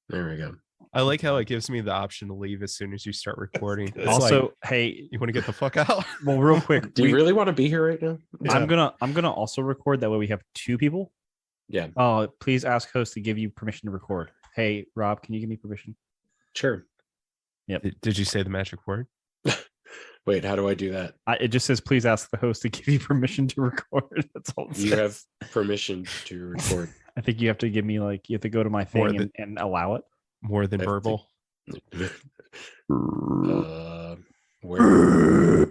There we go. I like how it gives me the option to leave as soon as you start recording. It's Also, like, hey, you want to get the fuck out? well, real quick, Do you really want to be here right now? Yeah. I'm gonna also record. That way we have 2 people. Yeah. Oh, please ask host to give you permission to record. Hey, Rob, can you give me permission? Sure. Yep. Did you say the magic word? Wait, how do I do that? It just says, please ask the host to give you permission to record. That's all it You says. have permission to record. I think you have to give me you have to go to my thing and allow it. More than verbal. Where?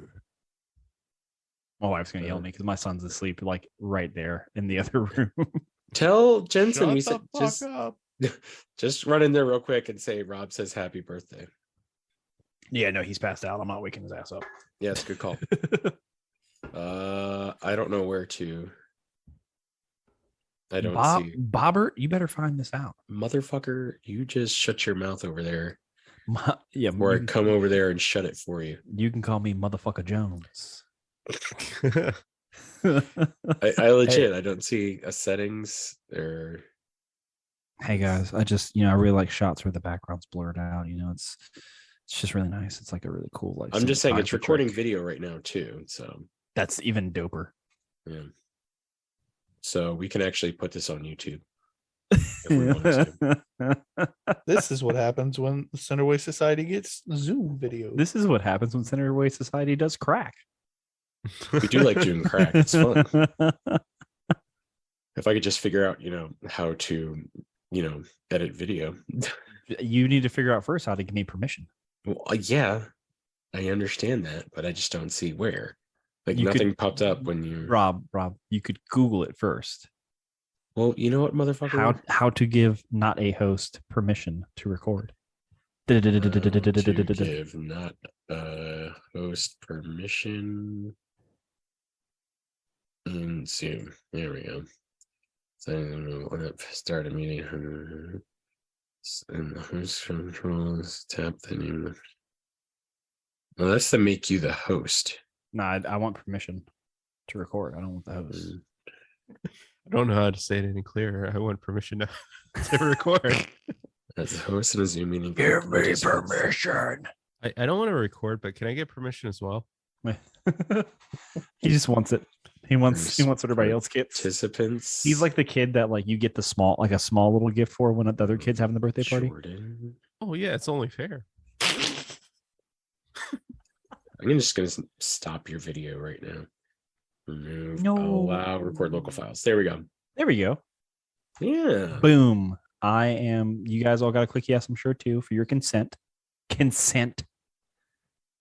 My wife's gonna yell at me because my son's asleep, like right there in the other room. Tell Jensen we said Shut the fuck up. just run in there real quick and say Rob says happy birthday. Yeah, no, he's passed out. I'm not waking his ass up. Yeah, it's a good call. I don't know where to. I don't see. Bobbert, you better find this out. Motherfucker, you just shut your mouth over there. Yeah, Or I come over there and shut it for you. you can call me Motherfucker Jones. I legit, I don't see a settings or. Hey guys, I just I really like shots where the background's blurred out. It's just really nice. It's like a really cool like. I'm just saying it's recording trick. video right now too, so That's even doper. yeah. So we can actually put this on YouTube. If we wanted to. This is what happens when the Centerway Society gets Zoom video. This is what happens when Centerway Society does crack. We do like doing crack. It's fun. If I could just figure out, how to, edit video. You need to figure out first how to give me permission. Well, yeah, I understand that, but I just don't see where. Like You nothing could- popped up when you. Rob, you could Google it first. Well, you know what, motherfucker? How to give not a host permission to record. To give not host permission in Zoom. There we go. So start a meeting. And the host controls tap the name. Well, that's to make you the host. Nah, I want permission to record. I don't want the host. I don't know how to say it any clearer. I want permission to record. As a host in a Zoom meeting. Give me permission. I don't want to record, but can I get permission as well? He just wants it. He wants what everybody else gets. Participants. He's like the kid that you get a small little gift for when the other kid's having the birthday party. Jordan. Oh yeah, it's only fair. I'm just gonna stop your video right now. Remove. No. Allow. Record local files. There we go. There we go. Yeah. Boom. You guys all got to click yes, I'm sure too, for your consent. Consent.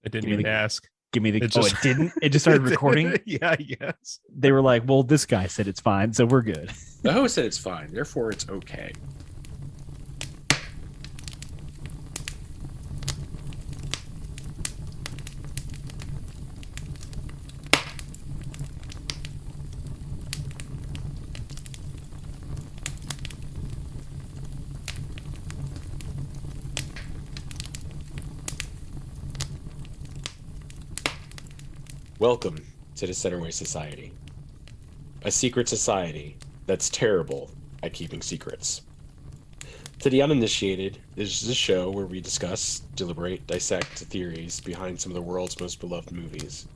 I didn't Give me even the- ask. Give me the. It Oh, just- it didn't. It just started recording. Yeah, yes. They were like, "Well, this guy said it's fine, so we're good." The host said it's fine, therefore it's okay. Welcome to the Centerway Society, a secret society that's terrible at keeping secrets. To the uninitiated, this is a show where we discuss, deliberate, dissect theories behind some of the world's most beloved movies.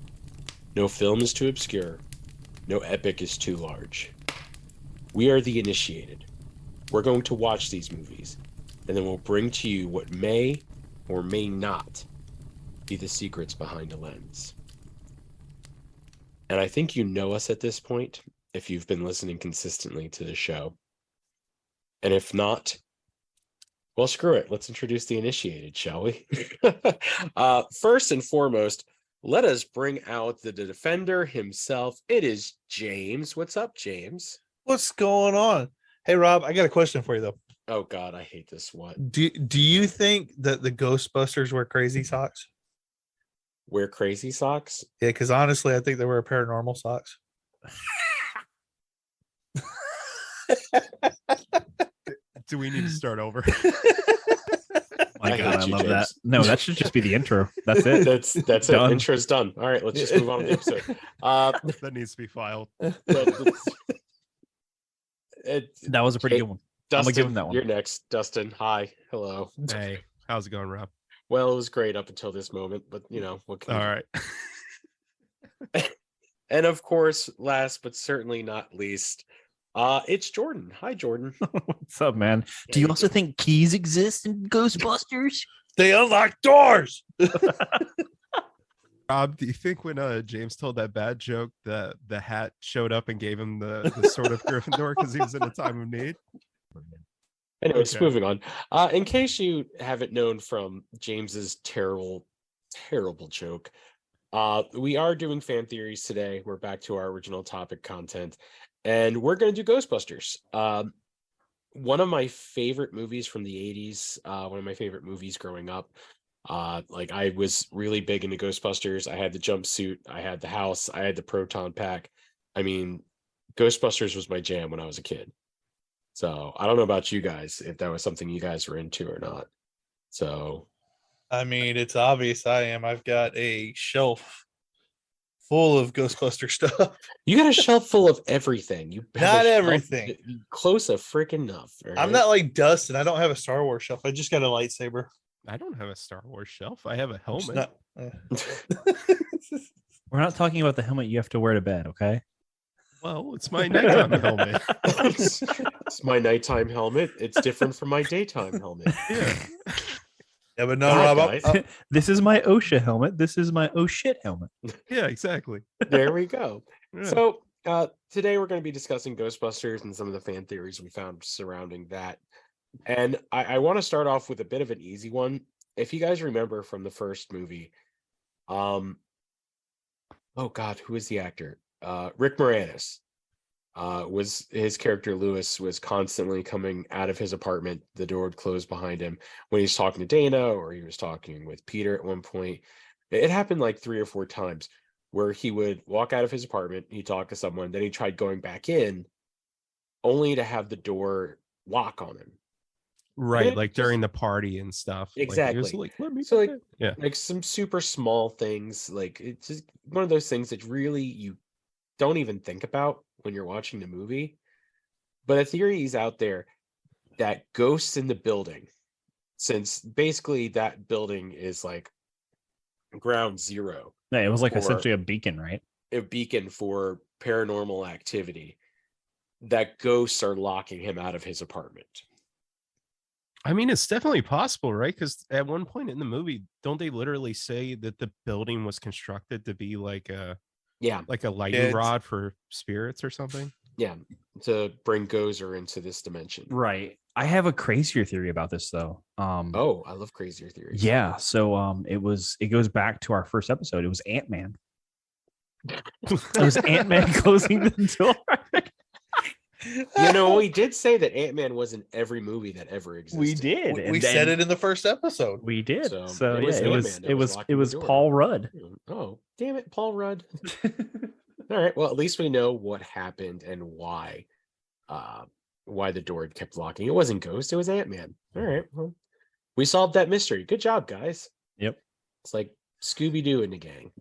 No film is too obscure, no epic is too large. We are the initiated. We're going to watch these movies, and then we'll bring to you what may or may not be the secrets behind a lens. And I think you know us at this point, if you've been listening consistently to the show. And if not, well, screw it. Let's introduce the initiated, shall we? First and foremost, let us bring out the defender himself. It is James. What's up, James? What's going on? Hey, Rob, I got a question for you, though. Oh, God, I hate this. What? Do you think that the Ghostbusters wear crazy socks? Wear crazy socks? Yeah, because honestly, I think they wear paranormal socks. Do we need to start over? My I God, hate I you, love that. James. No, that should just be the intro. That's it. That's it. Done. Intro's done. All right, let's just move on to the episode. That needs to be filed. But That was a pretty good one. gonna give him Dustin, that one. you're next. Dustin, hi, hello. Hey, how's it going, Rob? Well, it was great up until this moment, but what can All you right. do? And of course, last but certainly not least, it's Jordan. Hi, Jordan. What's up, man? Do you also think keys exist in Ghostbusters? They unlock doors. Rob, do you think when James told that bad joke that the hat showed up and gave him the sword of Gryffindor because he was in a time of need? Anyways, Okay. moving on. In case you haven't known from James's terrible joke, we are doing fan theories today. We're back to our original topic content, and we're going to do Ghostbusters. One of my favorite movies from the 80s, one of my favorite movies growing up. Like I was really big into Ghostbusters. I had the jumpsuit, I had the house, I had the proton pack. I mean, Ghostbusters was my jam when I was a kid. So I don't know about you guys, if that was something you guys were into or not. So I mean, it's obvious I am. I've got a shelf full of Ghostbuster stuff. you got a shelf full of everything. You have a Not shelf everything. close a freaking enough. I'm not like Dustin. I don't have a Star Wars shelf. I just got a lightsaber. I don't have a Star Wars shelf. I have a It's helmet. not- We're not talking about the helmet you have to wear to bed, okay? Well, it's my nighttime helmet. It's my nighttime helmet. It's different from my daytime helmet. Yeah. Yeah, but no, God, Rob. guys. This is my OSHA helmet. This is my oh shit helmet. Yeah, exactly. There we go. Yeah. So today we're going to be discussing Ghostbusters and some of the fan theories we found surrounding that. And I want to start off with a bit of an easy one. If you guys remember from the first movie, oh God, who is the actor? Rick Moranis. Was his character Lewis was constantly coming out of his apartment. The door would close behind him when he's talking to Dana or he was talking with Peter at one point. It happened like 3 or 4 times where he would walk out of his apartment, he'd talk to someone, then he tried going back in only to have the door lock on him. Right, Yeah, like just- during the party and stuff. Exactly. Like, he was like, let me So, back like, in. Yeah. Like some super small things, like it's just one of those things that really you don't even think about when you're watching the movie. But a theory is out there that ghosts in the building, since basically that building is like ground zero, Yeah, it was like Or- essentially a beacon, right? a beacon for paranormal activity, that ghosts are locking him out of his apartment. I mean, it's definitely possible, right? Because at one point in the movie, don't they literally say that the building was constructed to be like a Yeah, lightning it's- rod for spirits or something? yeah, to bring Gozer into this dimension. Right. I have a crazier theory about this though. Oh, I love crazier theories. Yeah, so it goes back to our first episode. It was Ant-Man. It was Ant-Man closing the door. You know, we did say that Ant-Man was in every movie that ever existed. We did. we and said then it in the first episode. We did. So, So, it was yeah, Ant-Man that was locking it the was door. Paul Rudd. Oh, damn it, Paul Rudd. All right. Well, at least we know what happened and why the door kept locking. It wasn't Ghost, it was Ant-Man. All right. Well, we solved that mystery. Good job, guys. Yep. It's like Scooby-Doo and the gang.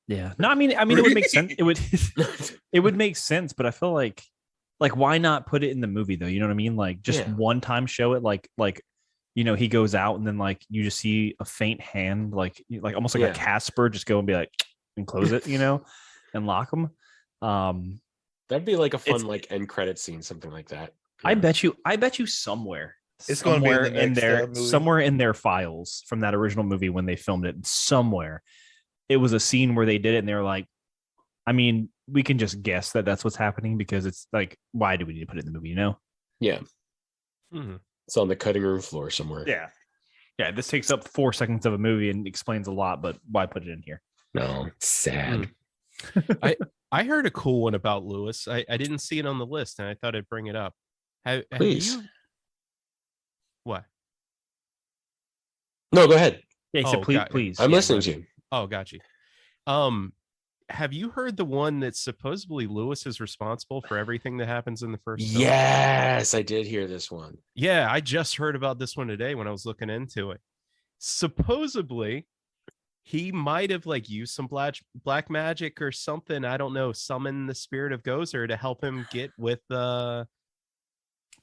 Yeah. No, I mean it would make sense. It would it would make sense, but I feel like why not put it in the movie though? You know what I mean? Like just Yeah. one time show it like he goes out and then like you just see a faint hand like almost like Yeah. a Casper just go and be like and close it, and lock them. That'd be like a fun It's- end credit scene, something like that. I bet you somewhere It's gonna be in the somewhere in next, their movie. somewhere in their files from that original movie when they filmed it, somewhere it was a scene where they did it and they were like, I mean, we can just guess that that's what's happening because it's like, why do we need to put it in the movie, Yeah. Mhm. It's on the cutting room floor somewhere. Yeah, this takes up 4 seconds of a movie and explains a lot, but why put it in here? No, it's sad. I heard a cool one about Lewis. I didn't see it on the list, and I thought I'd bring it up. Have Please. you? What? No, go ahead. Yeah, he said, Oh, please, got- please. I'm Yeah, listening right. to you. Oh, got you. Have you heard the one that supposedly Lewis is responsible for everything that happens in the first film? Yes, I did hear this one. Yeah, I just heard about this one today when I was looking into it. Supposedly, he might have used some black magic or something. I don't know. Summon the spirit of Gozer to help him get with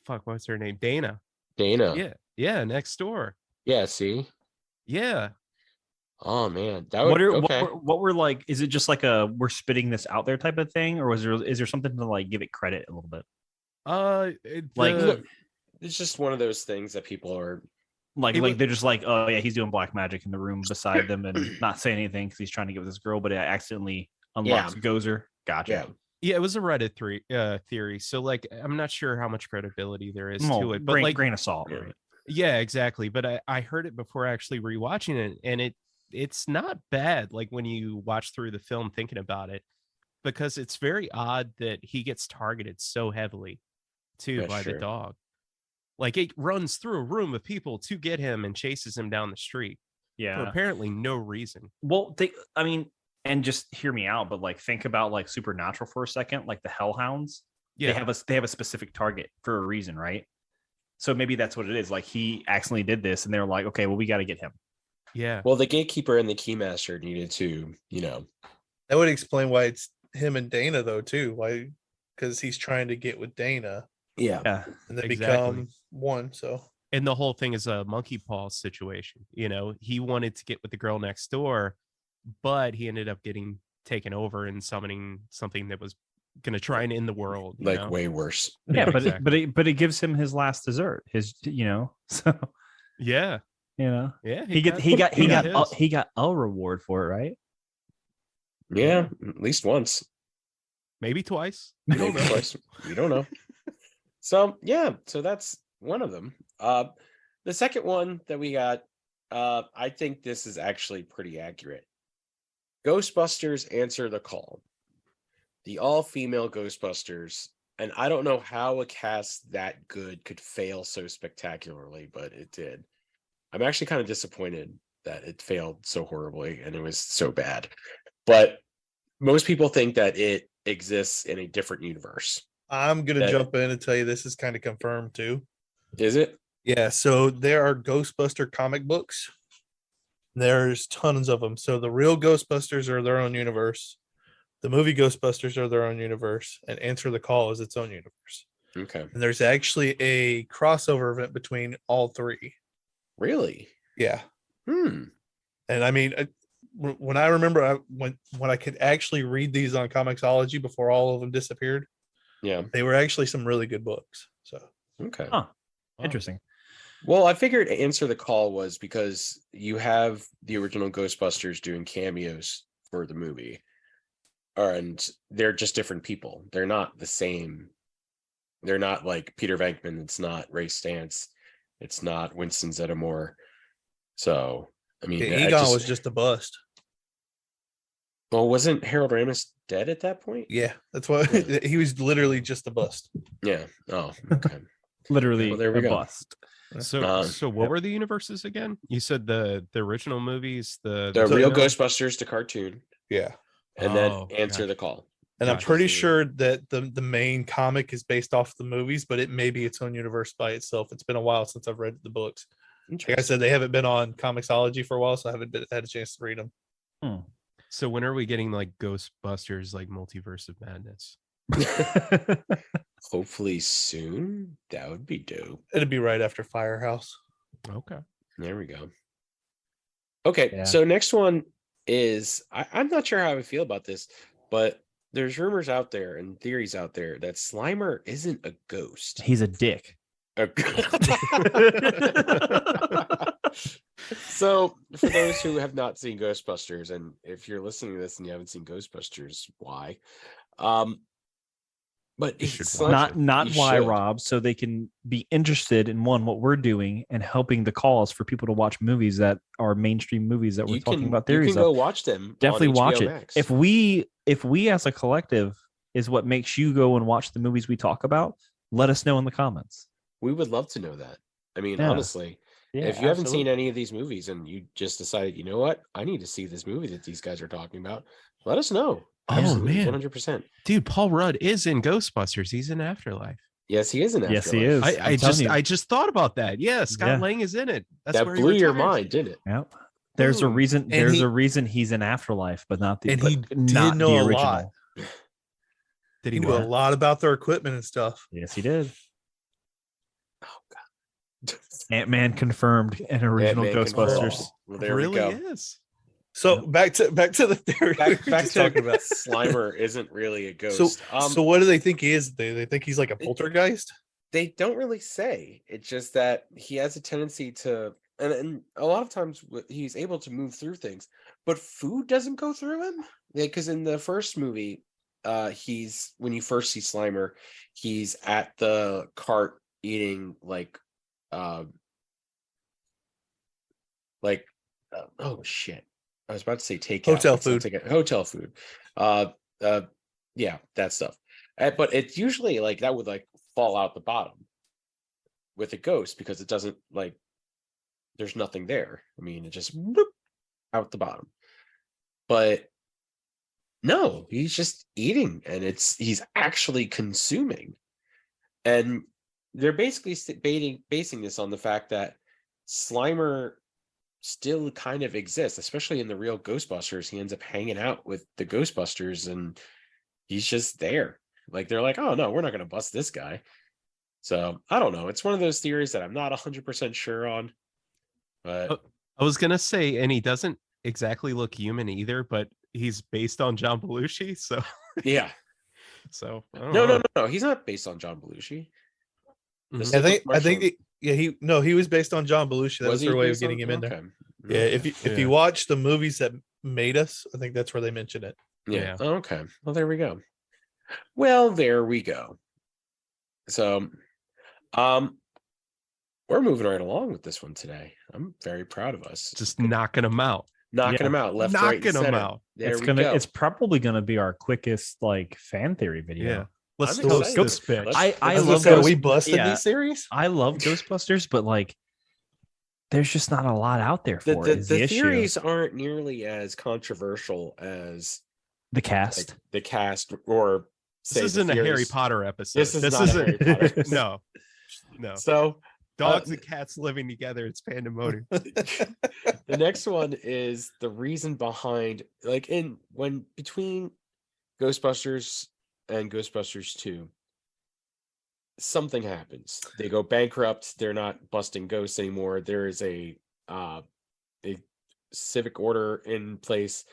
fuck, what's her name? Dana. Dana. Yeah, next door. Yeah. See. Yeah. Oh man, that would okay. What were like? Is it just like a we're spitting this out there type of thing, or is there something to like give it credit a little bit? Like Look, it's just one of those things that people are like they're just like, oh yeah, he's doing black magic in the room beside them and not saying anything because he's trying to get with this girl, but it accidentally unlocks Gozer. Gotcha. Yeah, it was a Reddit theory. So like, I'm not sure how much credibility there is to it, but grain of salt, right? Yeah, exactly. But I heard it before actually rewatching it, and it's not bad. Like when you watch through the film, thinking about it, because it's very odd that he gets targeted so heavily, too, by the dog. Like it runs through a room of people to get him and chases him down the street. Yeah, for apparently no reason. Well, and just hear me out, but like think about like Supernatural for a second, like the Hellhounds. Yeah, they have a specific target for a reason, right? So maybe that's what it is. Like he accidentally did this, and they're like, okay, well, we got to get him. Yeah. Well, the gatekeeper and the keymaster needed to, That would explain why it's him and Dana though too. Why? Because he's trying to get with Dana. Yeah. And they become one. So. And the whole thing is a monkey paw situation. He wanted to get with the girl next door, but he ended up getting taken over and summoning something that was going to try and end the world. Way worse. Yeah, but it gives him his last dessert. So. Yeah. Yeah. He got a reward for it, right? Yeah, at least once. Maybe twice. We don't know. We don't know. So that's one of them. The second one that we got, I think this is actually pretty accurate. Ghostbusters Answer the Call. The all-female Ghostbusters, and I don't know how a cast that good could fail so spectacularly, but it did. I'm actually kind of disappointed that it failed so horribly and it was so bad. But most people think that it exists in a different universe. I'm going to jump in and tell you this is kind of confirmed too. Is it? Yeah, so there are Ghostbuster comic books. There's tons of them. So the real Ghostbusters are their own universe. The movie Ghostbusters are their own universe, and Answer the Call is its own universe. Okay. And there's actually a crossover event between all three. Really? Yeah. And I mean, when I remember when I could actually read these on Comixology before all of them disappeared, they were actually some really good books. So okay. Huh. Interesting. Well, I figured Answer the Call was because you have the original Ghostbusters doing cameos for the movie. And they're just different people. They're not the same. They're not like Peter Venkman. It's not Ray Stantz. It's not Winston Zeddemore. So, I mean, Egon was just a bust. Well, wasn't Harold Ramis dead at that point? Yeah, that's why he was literally just a bust. Yeah. Oh, okay. Literally well, there we go. Bust. So what were the universes again? You said the original movies, the real Ghostbusters, the cartoon. Yeah. And then Answer the Call. And I'm pretty sure that the main comic is based off the movies, but it may be its own universe by itself. It's been a while since I've read the books. Like I said, they haven't been on Comixology for a while, so I haven't had a chance to read them. So when are we getting like Ghostbusters, like Multiverse of Madness? Hopefully soon. That would be dope. It'd be right after Firehouse. Okay. There we go. Okay, so next one is I'm not sure how I feel about this, but there's rumors out there and theories out there that Slimer isn't a ghost. He's a dick. So for those who have not seen Ghostbusters, and if you're listening to this and you haven't seen Ghostbusters, why? But it's not why, Rob, so they can be interested in what we're doing and helping the cause for people to watch movies that are mainstream movies that we're talking about theories. You can go watch them. Definitely watch it. Max. If we as a collective is what makes you go and watch the movies we talk about, let us know in the comments. We would love to know that. I mean, honestly, if you haven't seen any of these movies and you just decided, you know what, I need to see this movie that these guys are talking about, let us know. Absolutely, 100%. Dude, Paul Rudd is in Ghostbusters. He's in Afterlife. Yes, he is in Afterlife. Yes, he is. I just thought about that. Yeah, Scott Lang is in it. That's that where blew your mind, didn't it? Yep. There's a reason. There's a reason he's in Afterlife, but not the. And he did know a lot. Did he knew a lot about their equipment and stuff? Yes, he did. Oh god. Ant-Man confirmed an original Ant-Man Ghostbusters. confirmed. Well, there really we go. is. So back to the theory we Back were back just to talking about. Slimer isn't really a So ghost. so what do they think he is? They think he's like a poltergeist. They don't really say. It's just that he has a tendency to, and a lot of times he's able to move through things, but food doesn't go through him. Yeah, because in the first movie, he's when you first see Slimer, he's at the cart eating oh shit. I was about to say takeout. Hotel It's not food. hotel food. Uh, yeah, that stuff. But it's usually like that would like fall out the bottom with a ghost because it doesn't like there's nothing there. I mean, it just whoop, out the bottom. But no, he's just eating, and he's actually consuming. And they're basically basing this on the fact that Slimer still kind of exists, especially in the real Ghostbusters. He ends up hanging out with the Ghostbusters, and he's just there. Like they're like, oh no, we're not going to bust this guy. So I don't know. It's one of those theories that I'm not 100% sure on. But I was gonna say, and he doesn't exactly look human either, but he's based on John Belushi, so yeah, so I don't no, know. no, no, no. He's not based on John Belushi. The Mhm. I Sickles think Marshall- he was based on John Belushi. That was he their way of based getting on- him in there. okay. Yeah, if Yeah. you watch the movies that made us, I think that's where they mention it. Yeah. Yeah. Oh, okay. Well, there we go. Well, there we go. So, we're moving right along with this one today. I'm very proud of us. Just knocking him out. knocking yeah. them out, left, right, Knocking and 'em center. out. There we go. It's probably gonna be our quickest like fan theory video. Yeah. Let's I'm toast excited. this bitch. Let's- I I was love gonna say, are Ghost- we busting yeah. these series? I love Ghostbusters, but like there's just not a lot out there for it. Is the issue. theories aren't nearly as controversial as The cast. like, the cast or say This the isn't a Harry theories. Potter episode. This is not a Harry Potter episode. No. So Dogs and cats living together. It's pandemonium. the next one is the reason behind like between Ghostbusters and Ghostbusters 2, something happens. They go bankrupt. They're not busting ghosts anymore. There is a civic order in place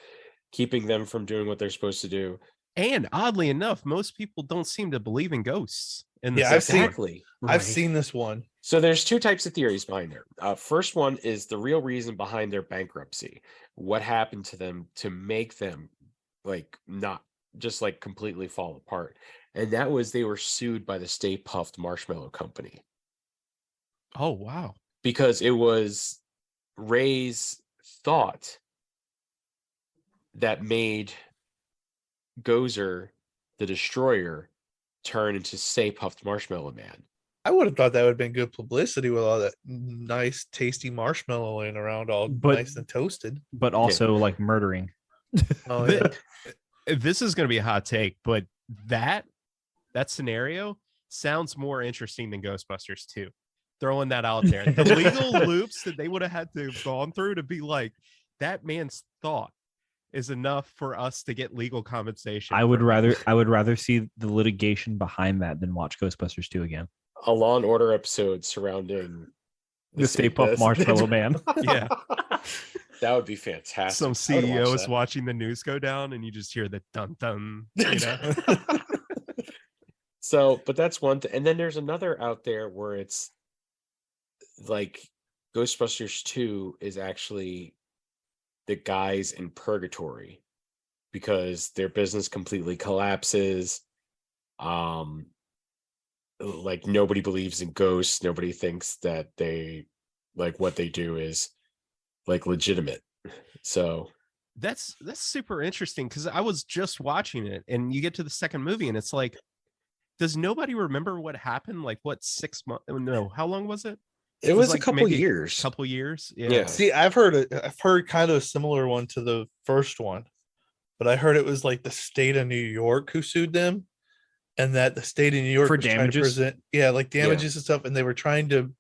keeping them from doing what they're supposed to do. And oddly enough, most people don't seem to believe in ghosts. In the Yeah, I've second one. Exactly. I've seen this one. So there's two types of theories behind there. First one is the real reason behind their bankruptcy. What happened to them to make them like not just like completely fall apart? And that was they were sued by the Stay Puft Marshmallow Company Oh wow. because it was Ray's thought that made Gozer the Destroyer turn into Stay Puft Marshmallow Man. I would have thought that would have been good publicity with all that nice, tasty marshmallow laying around, all But- nice and toasted. But also like murdering. Oh, Thi- yeah. This is going to be a hot take, but that scenario sounds more interesting than Ghostbusters 2. Throwing that out there. The legal loops that they would have had to have gone through to be like, that man's thought is enough for us to get legal compensation. I would from him." rather see the litigation behind that than watch Ghostbusters 2 again. A Law and Order episode surrounding The Stay Puft Marshmallow Man. Yeah. That would be fantastic. Some I would watch CEO is that. watching the news go down and you just hear the dun dun. You know? So, but that's one thing. And then there's another out there where it's like Ghostbusters 2 is actually the guys in purgatory because their business completely collapses. Like nobody believes in ghosts. Nobody thinks that they like what they do is like legitimate. So That's super interesting because I was just watching it and you get to the second movie and it's like, does nobody remember what happened? Like what 6 months? No, how long was it? it was like a couple maybe years. Couple years. Yeah. See, I've heard kind of a similar one to the first one, but I heard it was like the state of New York who sued them, and that the state of New York For was trying to damages? like damages and stuff, and they were trying to,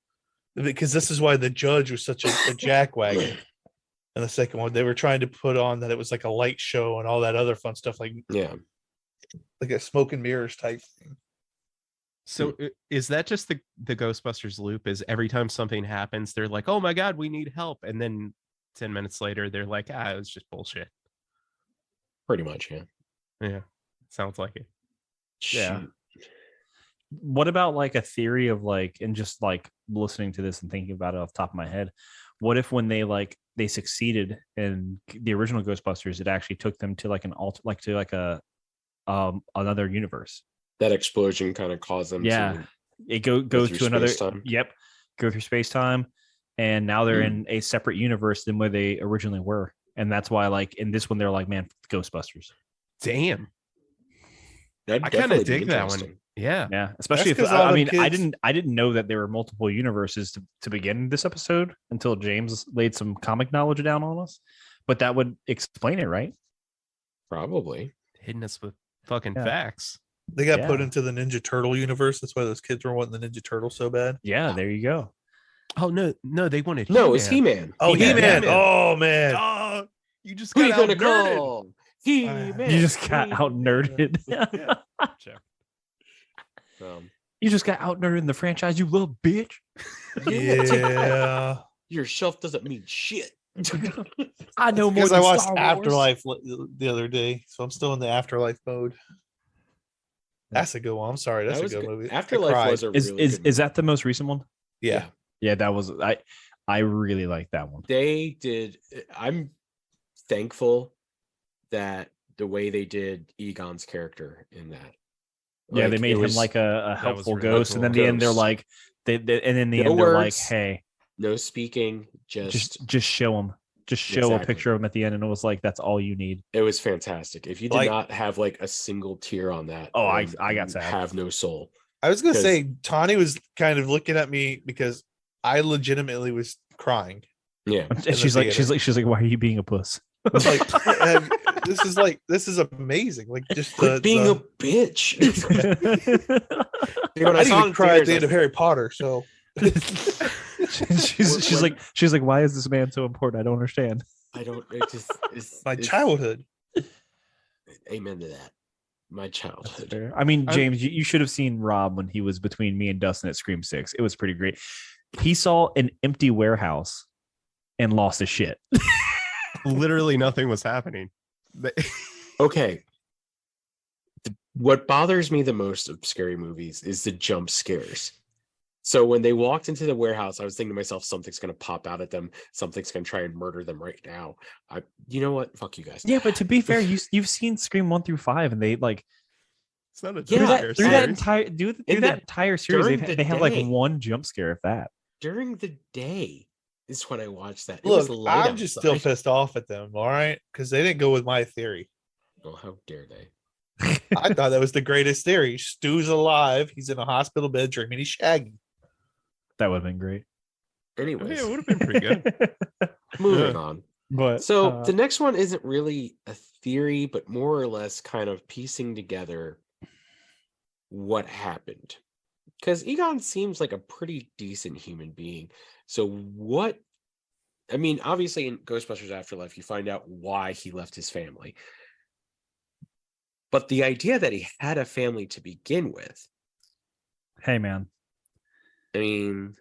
because this is why the judge was such a jackwagon. And the second one, they were trying to put on that it was like a light show and all that other fun stuff, like Yeah. a smoke and mirrors type thing. So is that just the Ghostbusters loop? Is every time something happens, they're like, "Oh my god, we need help," and then 10 minutes later, they're like, "Ah, it was just bullshit." Pretty much, yeah. Yeah, sounds like it. Yeah. Shoot. What about like a theory of like, and just like listening to this and thinking about it off the top of my head, what if when they succeeded in the original Ghostbusters, it actually took them to like a another universe? That explosion kind of caused them to It go through to another space-time. Yep, go through space time, and now they're in a separate universe than where they originally were, and that's why like in this one they're like, man, Ghostbusters. Damn, That'd I kind of definitely be dig that one. interesting. Yeah, Yeah, especially That's if 'cause all I them mean kids- I didn't know that there were multiple universes to begin this episode until James laid some comic knowledge down on us, but that would explain it, right? Probably. hitting us with fucking Yeah. facts. They got put Yeah. into the Ninja Turtle universe. That's why those kids were wanting the Ninja Turtle so bad. Yeah, there you go. Oh no, they wanted. No, it's He-Man. He-Man. Oh, He-Man. He-Man. He-Man. Oh man. Oh, you just Who got you gonna out-nerded. call? He-Man. You just got out nerded. Joke. You just got out nerded in the franchise, you little bitch. Yeah. Your shelf doesn't mean shit. I know more Because than I watched Star Wars. Afterlife the other day, so I'm still in the Afterlife mode. That's a good one. I'm sorry, that's That a was good good. movie. I Afterlife cried. was a Is really good is that the most recent one? Yeah. Yeah, that was I really like that one. They did. I'm thankful that the way they did Egon's character in that. Yeah, they Like, made it him was like a that was helpful really ghost, cool. and then the end they're Ghost. like and in the No end they're like, words. hey, no speaking. just show him, just show a Exactly. picture of him at the end, and it was like that's all you need. It was fantastic. If you did Like- not have like a single tear on that, Oh, I then got you sad. have no soul. I was gonna 'Cause- say Tawny was kind of looking at me because I legitimately was crying. Yeah. And the she's like, theater. why are you being a puss? Like this is amazing. Like just Quit being a bitch. When I saw it didn't in cry at theaters, the end I- of Harry Potter, so she's like, why is this man so important? I don't understand. I don't. It just my childhood. Amen to that. My childhood. Fair. I mean, I'm- James, you should have seen Rob when he was between me and Dustin at Scream 6. It was pretty great. He saw an empty warehouse and lost his shit. Literally nothing was happening. They- Okay. What bothers me the most of scary movies is the jump scares. So when they walked into the warehouse, I was thinking to myself, something's going to pop out at them. Something's going to try and murder them right now. You know what? Fuck you guys. Yeah, but to be fair, you've seen Scream 1 through 5, and they like It's not a Yeah, through jump that scare through that series. entire through In that the- entire series, during the they have like day. one jump scare, if that. During the day is when I watched that. It was Look, light I'm just still outside. pissed off at them, all right? Because they didn't go with my theory. Oh, how dare they? I thought that was the greatest theory. Stu's alive. He's in a hospital bed dreaming he's Shaggy. That would have been great. Anyways, Yeah, it would have been pretty good. moving on. But So the next one isn't really a theory, but more or less kind of piecing together what happened. Because Egon seems like a pretty decent human being. So what? I mean, obviously in Ghostbusters Afterlife, you find out why he left his family. But the idea that he had a family to begin with, hey, man, I mean,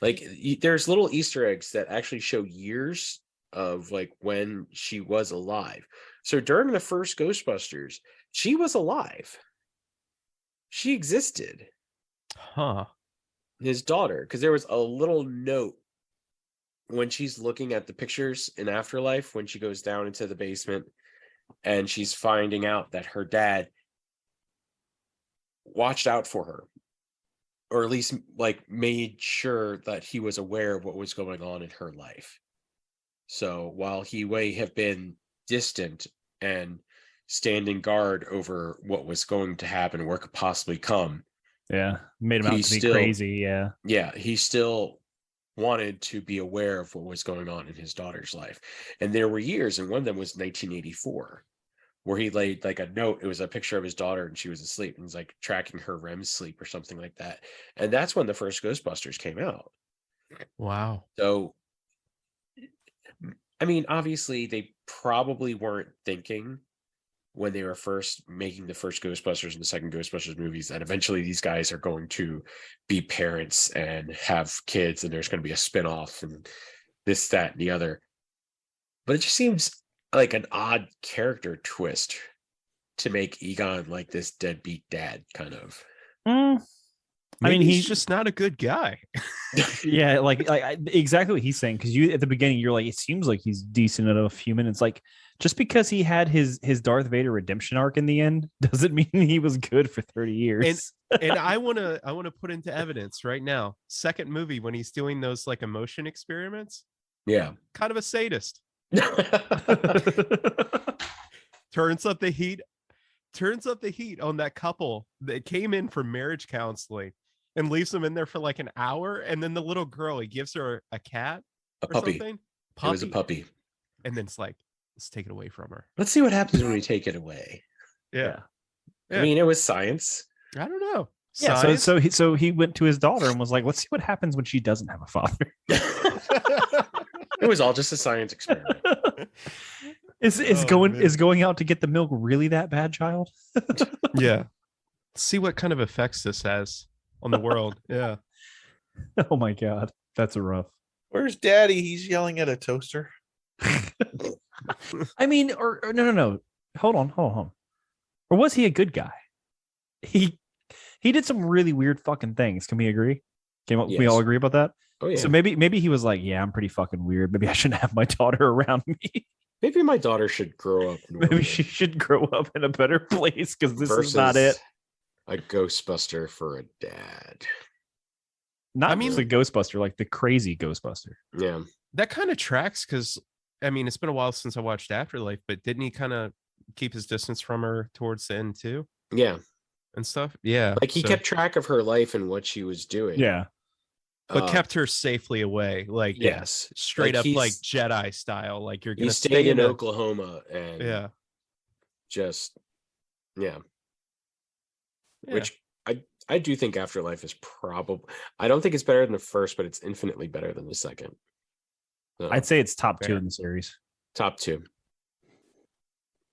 like there's little Easter eggs that actually show years of like when she was alive. So during the first Ghostbusters, she was alive. She existed. Huh. His daughter, because there was a little note when she's looking at the pictures in Afterlife when she goes down into the basement and she's finding out that her dad watched out for her, or at least like made sure that he was aware of what was going on in her life. So while he may have been distant and standing guard over what was going to happen, what could possibly come, yeah, made him out He's to be still- crazy. Yeah, he still wanted to be aware of what was going on in his daughter's life. And there were years, and one of them was 1984, where he laid like a note. It was a picture of his daughter and she was asleep, and he's like tracking her REM sleep or something like that. And that's when the first Ghostbusters came out. Wow. So, I mean, obviously they probably weren't thinking when they were first making the first Ghostbusters and the second Ghostbusters movies that eventually these guys are going to be parents and have kids, and there's going to be a spinoff and this, that, and the other. But it just seems like an odd character twist to make Egon like this deadbeat dad kind of. I mean, he's just not a good guy. Yeah, like exactly what he's saying. Because you at the beginning, you're like, it seems like he's decent enough human. It's like just because he had his Darth Vader redemption arc in the end doesn't mean he was good for 30 years. And I wanna put into evidence right now. Second movie when he's doing those like emotion experiments. Yeah, kind of a sadist. Turns up the heat on that couple that came in for marriage counseling and leaves them in there for like an hour. And then the little girl, he gives her a cat, a puppy. Something. It was a puppy. And then it's like, let's take it away from her. Let's see what happens when we take it away. Yeah. I mean, it was science. I don't know. Yeah. Science? So he went to his daughter and was like, let's see what happens when she doesn't have a father. It was all just a science experiment. Is going out to get the milk really that bad, child? Yeah. See what kind of effects this has on the world. Yeah. Oh my God. That's a rough. Where's Daddy? He's yelling at a toaster. I mean, or no. Hold on. Or was he a good guy? He did some really weird fucking things. Can we agree? We all agree about that? Oh yeah. So maybe he was like, yeah, I'm pretty fucking weird. Maybe I shouldn't have my daughter around me. Maybe my daughter should grow up. Maybe she should grow up in a better place because this is not it. A Ghostbuster for a dad. Not just a Ghostbuster, like the crazy Ghostbuster. Yeah. That kind of tracks because, I mean, it's been a while since I watched Afterlife, but didn't he kind of keep his distance from her towards the end too? Yeah. And stuff? Yeah. Like he kept track of her life and what she was doing. Yeah. But kept her safely away. Like, yes. Straight up like Jedi style. Like you're going to stay in Oklahoma and just, yeah. Which I do think Afterlife is probably, I don't think it's better than the first, but it's infinitely better than the second. So, I'd say it's top 2 in the series. Top 2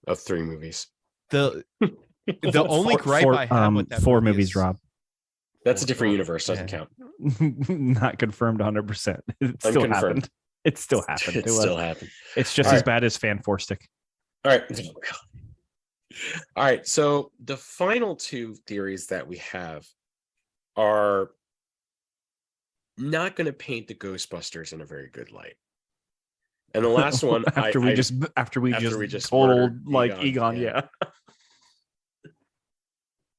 of 3 movies. The only gripe I have with that 4 movies, Rob. That's a different universe. Doesn't count. Not confirmed 100%. It still happened. It still happened. It still happened. It's just as bad as Fan 4 Stick. All right. All right. So the final 2 theories that we have are not going to paint the Ghostbusters in a very good light. And the last one, after we just told like Egon, yeah.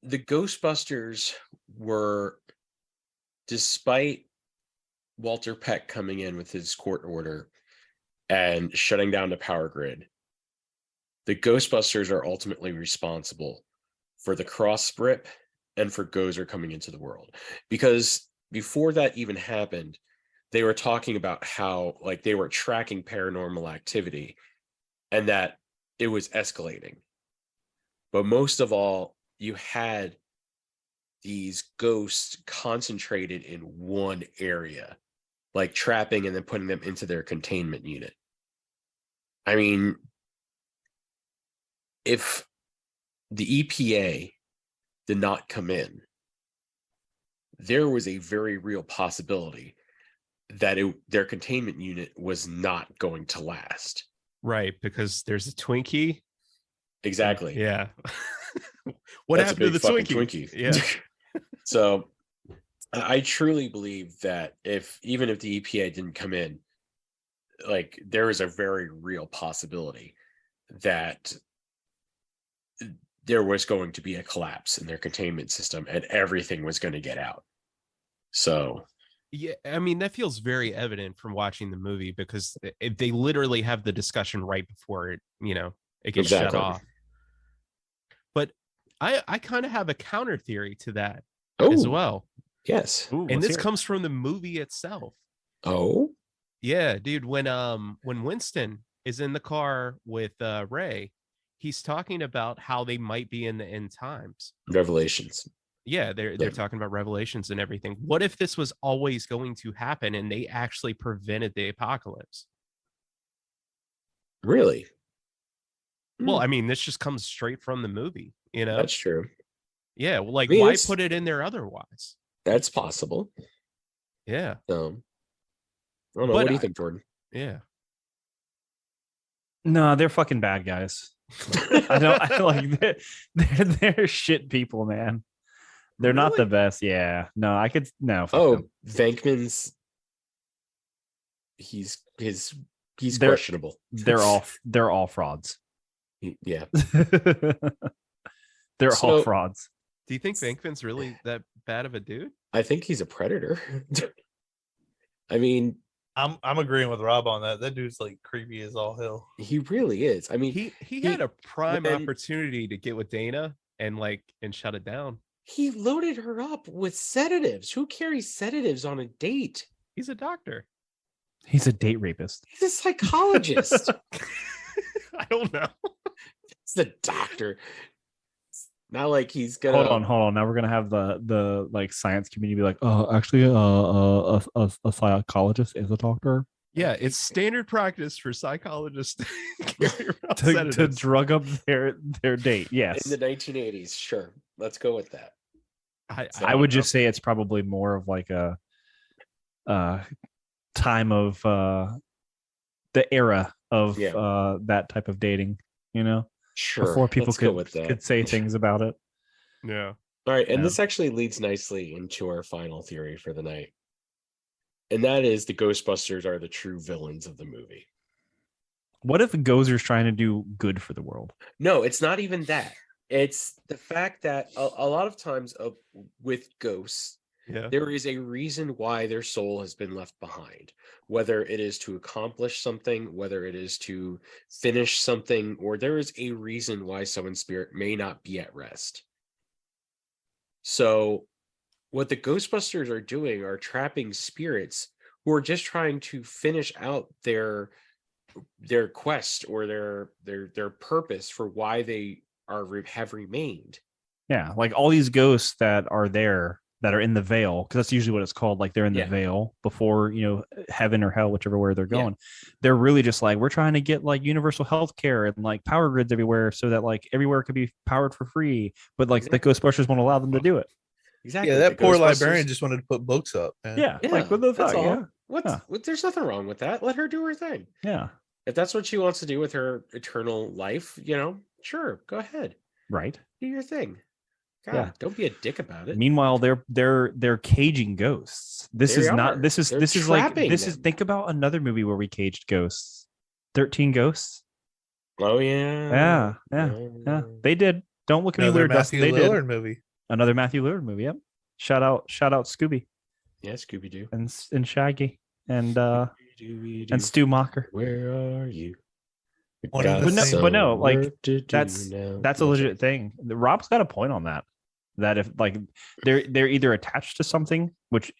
The Ghostbusters were, despite Walter Peck coming in with his court order and shutting down the power grid, the Ghostbusters are ultimately responsible for the cross rip and for Gozer coming into the world. Because before that even happened, they were talking about how like they were tracking paranormal activity and that it was escalating. But most of all, you had these ghosts concentrated in one area, like trapping and then putting them into their containment unit. I mean, if the EPA did not come in, there was a very real possibility that their containment unit was not going to last. Right, because there's a Twinkie. Exactly. Yeah. What happened to the Twinkie? Yeah. So I truly believe that even if the EPA didn't come in, like there is a very real possibility that there was going to be a collapse in their containment system and everything was going to get out. So yeah, I mean, that feels very evident from watching the movie because they literally have the discussion right before it gets shut off. But I kind of have a counter theory to that as well. Yes. Ooh, and this comes from the movie itself. Oh? Yeah, dude. When Winston is in the car with Ray, he's talking about how they might be in the end times. Revelations. Yeah, they're talking about Revelations and everything. What if this was always going to happen and they actually prevented the apocalypse? Really? Well, I mean, this just comes straight from the movie, you know? That's true. Yeah, well, like, I mean, why it's- put it in there otherwise? That's possible. Yeah, I don't know. But What do you think, Jordan? yeah. No, they're fucking bad guys. I like they're shit people, man. They're not the Really? best. Yeah. No, I could no. Fuck Oh, them. Venkman's. He's They're- questionable. They're all frauds. Yeah. They're all So- frauds. Do you think Venkman's really that bad of a dude? I think he's a predator. I mean, I'm agreeing with Rob on that. That dude's like creepy as all hell. he really is. I mean, He had a prime when- opportunity to get with Dana and shut it down. he loaded her up with sedatives. Who carries sedatives on a date? He's a doctor. He's a date rapist. He's a psychologist. I don't know. It's the doctor. It's not like he's gonna Hold on. Now we're gonna have the like science community be like, oh, actually, a psychologist is a doctor Yeah, it's standard practice for psychologists to carry around to sedatives. drug up their date. Yes, in the 1980s. Sure, let's go with that. I would just say it's probably more of like a time of the era of that type of dating, you know, Sure, before people let's go with that. could say things about it. Yeah. All right, and Yeah. this actually leads nicely into our final theory for the night. And that is the Ghostbusters are the true villains of the movie. What if Gozer's trying to do good for the world? No, it's not even that. It's the fact that a lot of times with ghosts, Yeah. there is a reason why their soul has been left behind, whether it is to accomplish something, whether it is to finish something, or there is a reason why someone's spirit may not be at rest. So what the Ghostbusters are doing are trapping spirits who are just trying to finish out their quest or their purpose for why they have remained. Yeah, like all these ghosts that are there that are in the veil, because that's usually what it's called. Like they're in the veil before, you know, heaven or hell, whichever way they're going. They're really just like, we're trying to get like universal health care and like power grids everywhere so that like everywhere could be powered for free. But like the Ghostbusters won't allow them to do it. Exactly. Yeah, that The poor Ghostbusters- librarian just wanted to put books up. Man. Yeah, like what the that's fuck? all. Yeah, What? There's nothing wrong with that. Let her do her thing. yeah, If that's what she wants to do with her eternal life, you know, sure, go ahead, right. do your thing. God, Yeah. don't be a dick about it. Meanwhile, they're caging ghosts. This They is not. are. This is They're this is like trapping this is. them. Think about another movie where we caged ghosts. 13 Ghosts. Oh yeah. Yeah. They did. Don't look at me Another weird. Dustin. Matthew They did. Lillard movie. Another Matthew Lillard movie. Yep. Shout out Scooby Yeah, Scooby Doo. and Shaggy and Stu Mocker. Where are you? One of Got the same- but no, like, work to do that's now. a legit thing. Rob's got a point on that. That if like they're either attached to something, which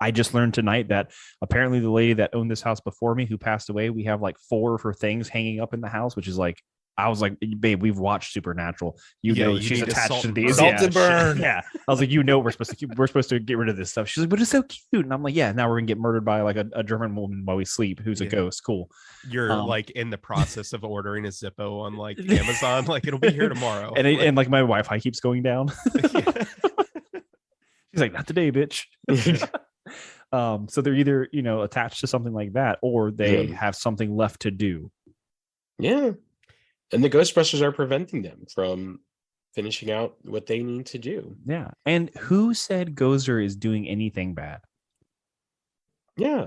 I just learned tonight that apparently the lady that owned this house before me who passed away, we have like 4 of her things hanging up in the house, which is like, I was like, babe, we've watched Supernatural. You Yeah, know you she's need to attached salt to and these. burn. Yeah, Salt and burn. Yeah. I was like, you know, we're supposed to get rid of this stuff. She's like, but it's so cute. And I'm like, yeah, now we're gonna get murdered by like a German woman while we sleep who's a Yeah. ghost. Cool. You're like in the process of ordering a Zippo on like Amazon. Like it'll be here tomorrow. And like my Wi-Fi keeps going down. Yeah. She's like, not today, bitch. So they're either, you know, attached to something like that, or they Yeah. have something left to do. Yeah. And the Ghostbusters are preventing them from finishing out what they need to do. Yeah. And who said Gozer is doing anything bad? Yeah.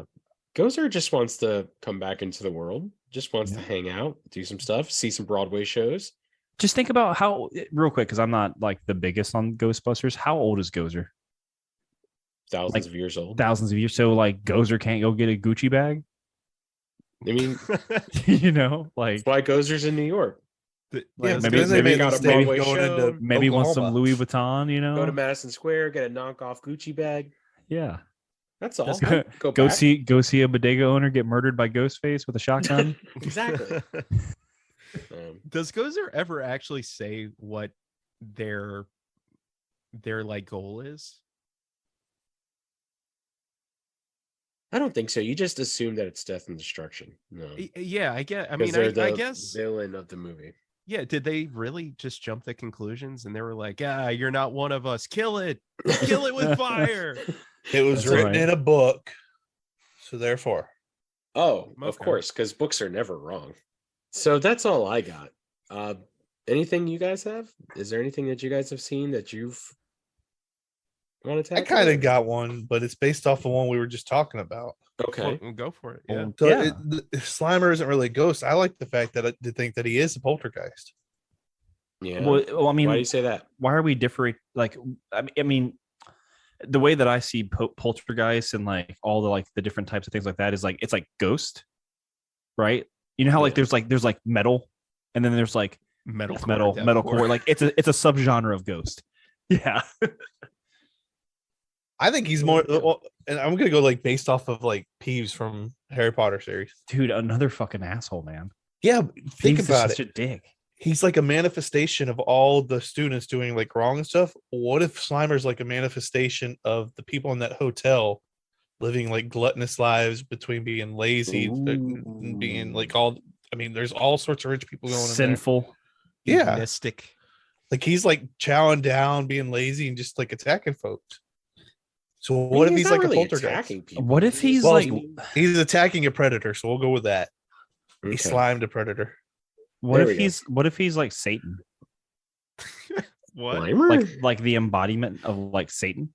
Gozer just wants to come back into the world, just wants to Yeah. hang out, do some stuff, see some Broadway shows. Just think about how, real quick, because I'm not like the biggest on Ghostbusters. How old is Gozer? Thousands Like, of years old. Thousands of years. So like Gozer can't go get a Gucci bag, I mean, you know, like that's why Gozer's in New York. Yeah, maybe- maybe, they maybe made got a a mistake Broadway going show. into maybe wants some Oklahoma. Louis Vuitton, you know? Go to Madison Square, get a knockoff Gucci bag. Yeah. That's all. Just Go Go back. see a bodega owner get murdered by Ghostface with a shotgun. Exactly. Does Gozer ever actually say what their like goal is? I don't think so. You just assume that it's death and destruction. No, Yeah, I get. I because mean, they're I the guess. villain of the movie. Yeah, did they really just jump the conclusions and they were like, "Ah, you're not one of us. Kill it with fire." It was That's written right. in a book, so therefore. Oh, of Okay. course, because books are never wrong. So that's all I got. Anything you guys have? Is there anything that you guys have seen that you've want to I tackle? kind of got one, but it's based off the one we were just talking about. Okay. Well, go for it. Yeah. So Yeah. Slimer isn't really a ghost. I like the fact that to think that he is a poltergeist. Yeah. Well, I mean, why do you say that? why are we different? Like, I mean, the way that I see poltergeist and like all the like the different types of things like that is like it's like ghost, right? You know how like Yeah. there's like metal, and then there's like metalcore. Like it's a subgenre of ghost. Yeah. I think he's more, and I'm gonna go like based off of like Peeves from Harry Potter series. Dude, another fucking asshole, man. Yeah, think Peeves is about such it. a dick. He's like a manifestation of all the students doing like wrong and stuff. What if Slimer's like a manifestation of the people in that hotel living like gluttonous lives between being lazy, and being like all? I mean, there's all sorts of rich people going Sinful. in there. Yeah, Mystic. like he's like chowing down, being lazy, and just like attacking folks. So what if he's not like really a poltergeist? attacking people? What if he's Well, like he's attacking a predator, so we'll go with that. He Okay. slimed a predator. what There if we he's like Satan? What? Slimer? Like the embodiment of like Satan?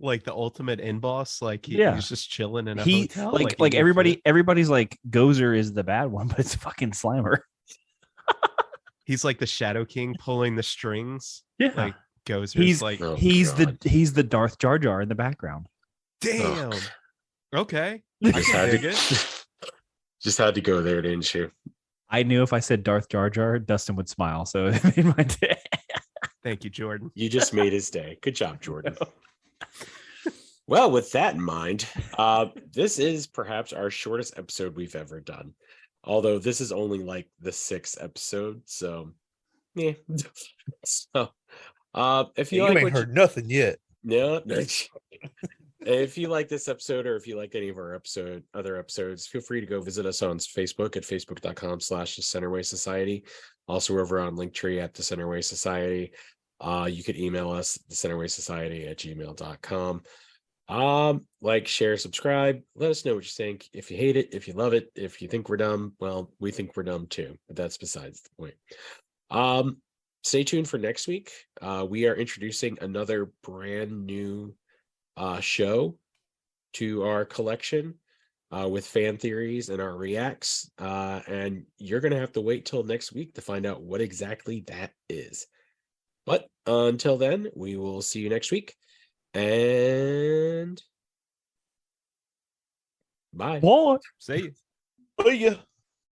Like the ultimate in boss? Like Yeah. he's just chilling in a He hotel. like eating everybody's like Gozer is the bad one, but it's fucking Slimer. He's like the Shadow King pulling the strings. Yeah. Like goes He's like, Oh, he's God. the Darth Jar Jar in the background. damn. Okay. Just had dig to, it. just had to go there, didn't you? I knew if I said Darth Jar Jar, Dustin would smile. So it made my day. Thank you, Jordan. You just made his day. Good job, Jordan. Well, with that in mind, this is perhaps our shortest episode we've ever done. Although this is only like the 6th episode, so yeah. So if you You like ain't what heard nothing yet. no, if you like this episode or if you like any of our other episodes, feel free to go visit us on Facebook at facebook.com/the Centerway Society. Also over on Linktree at the Centerway Society. You could email us thecenterwaysociety@gmail.com. Like, share, subscribe, let us know what you think. If you hate it, if you love it, if you think we're dumb, well, we think we're dumb too, but that's besides the point. Stay tuned for next week. We are introducing another brand new show to our collection with fan theories and our reacts, and you're gonna have to wait till next week to find out what exactly that is. But until then, we will see you next week. And bye. What? See you. Oh yeah.